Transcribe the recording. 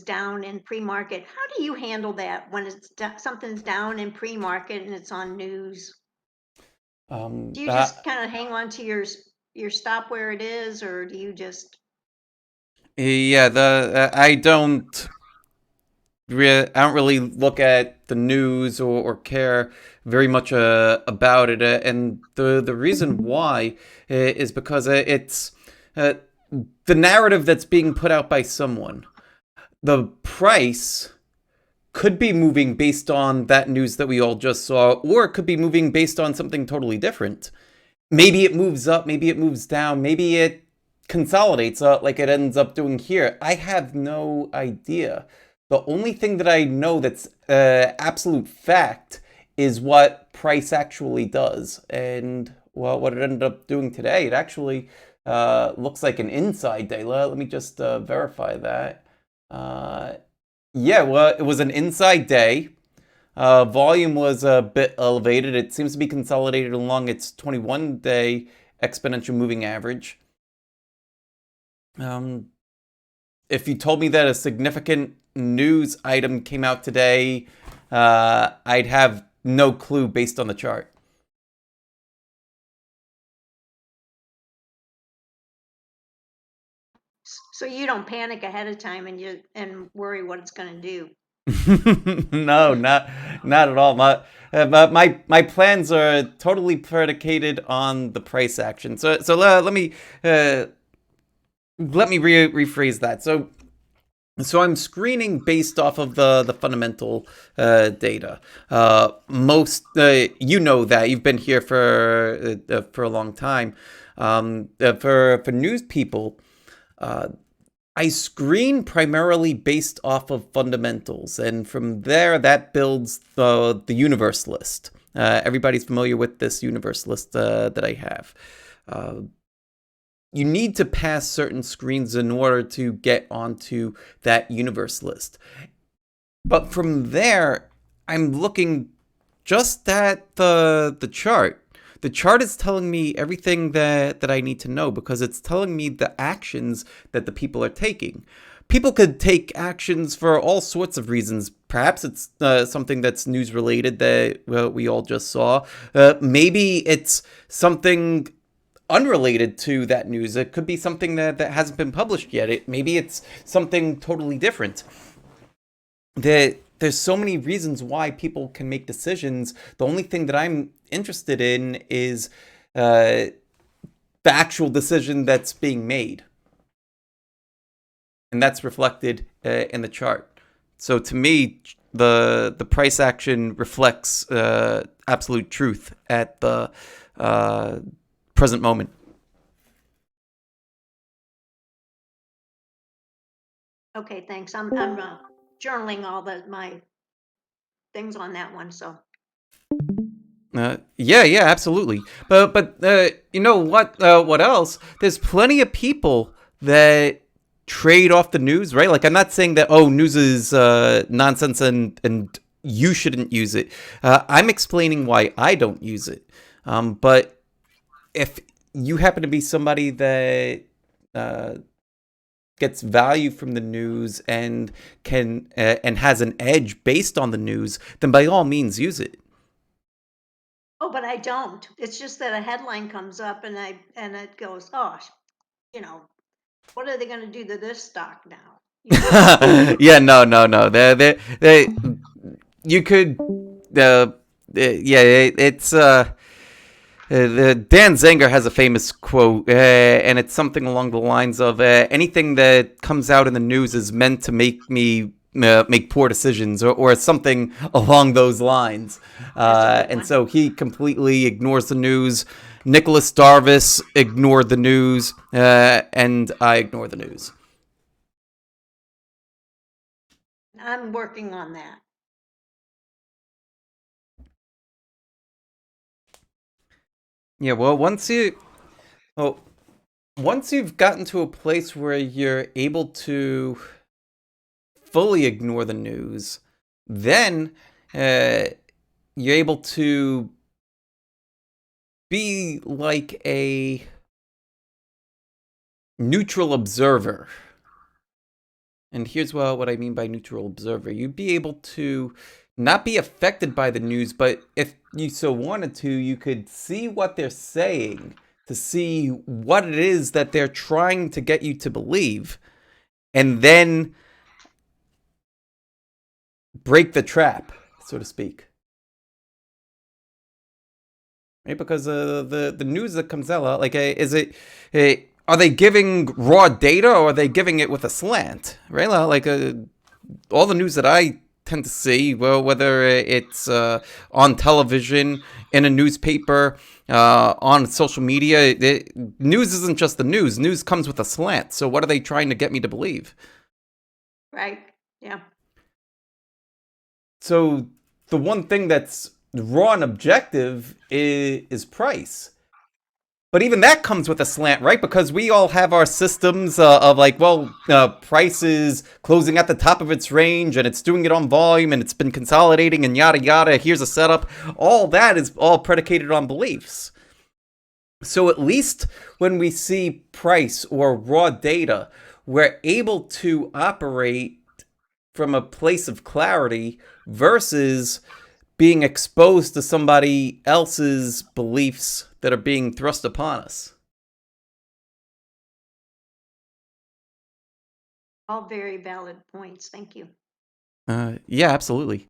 down in pre-market. How do you handle that when something's down in pre-market and it's on news? Um, Do you uh, just kind of hang on to your stop where it is, or do you just yeah, I don't really look at the news or care very much about it, and the reason why is because it's uh, the narrative that's being put out by someone. The price could be moving based on that news that we all just saw, or it could be moving based on something totally different. Maybe it moves up, maybe it moves down, maybe it consolidates like it ends up doing here. I have no idea. The only thing that I know that's absolute fact is what price actually does. And well, what it ended up doing today, it actually looks like an inside day. Let me just verify that. Uh, yeah, well, it was an inside day. Volume was a bit elevated. It seems to be consolidated along its 21-day exponential moving average. Um, if you told me that a significant news item came out today, I'd have no clue based on the chart. so you don't panic ahead of time and worry what it's going to do? No, not at all. My plans are totally predicated on the price action. Uh, let me rephrase that. So I'm screening based off of the fundamental data. Most you know that you've been here for a long time. For news people, uh, I screen primarily based off of fundamentals, and from there that builds the universe list. Everybody's familiar with this universe list that I have. Uh, you need to pass certain screens in order to get onto that universe list. But from there, I'm looking just at the chart. The chart is telling me everything that I need to know because it's telling me the actions that the people are taking. People could take actions for all sorts of reasons. Perhaps it's something that's news related that we all just saw. Maybe it's something unrelated to that news. It could be something that hasn't been published yet. Maybe it's something totally different. There's so many reasons why people can make decisions. The only thing that I'm interested in is the actual decision that's being made, and that's reflected in the chart. So to me, the price action reflects absolute truth at the uh, present moment. Okay, thanks. I'm journaling all my things on that one. So Yeah, absolutely. But you know what? What else? There's plenty of people that trade off the news, right? Like I'm not saying that news is nonsense and you shouldn't use it. I'm explaining why I don't use it. But if you happen to be somebody that uh, gets value from the news and has an edge based on the news, then by all means use it. oh, but I don't. It's just that a headline comes up and it goes, oh, you know, what are they going to do to this stock now? Yeah, no. You could, yeah, it's Dan Zenger has a famous quote, and it's something along the lines of anything that comes out in the news is meant to make me make poor decisions, or something along those lines. That's a good And one. so he completely ignores the news. Nicholas Darvis ignored the news, and I ignore the news. I'm working on that. Yeah, well, once you've gotten to a place where you're able to fully ignore the news, then uh, you're able to be like a neutral observer. And here's what I mean by neutral observer. You'd be able to not be affected by the news, but if you so wanted to, you could see what they're saying to see what it is that they're trying to get you to believe, and then break the trap, so to speak. Right? Because the news that comes out, like, is it, are they giving raw data or are they giving it with a slant? Right? Like, all the news that I tend to see, well, whether it's on television, in a newspaper, on social media, news isn't just the news. News comes with a slant. So what are they trying to get me to believe? Right. Yeah. So the one thing that's raw and objective is price. But even that comes with a slant, right? Because we all have our systems of like, well, price is closing at the top of its range and it's doing it on volume and it's been consolidating and yada yada. Here's a setup. All that is all predicated on beliefs. So at least when we see price or raw data, we're able to operate from a place of clarity versus being exposed to somebody else's beliefs that are being thrust upon us. All very valid points. Thank you. Yeah, absolutely.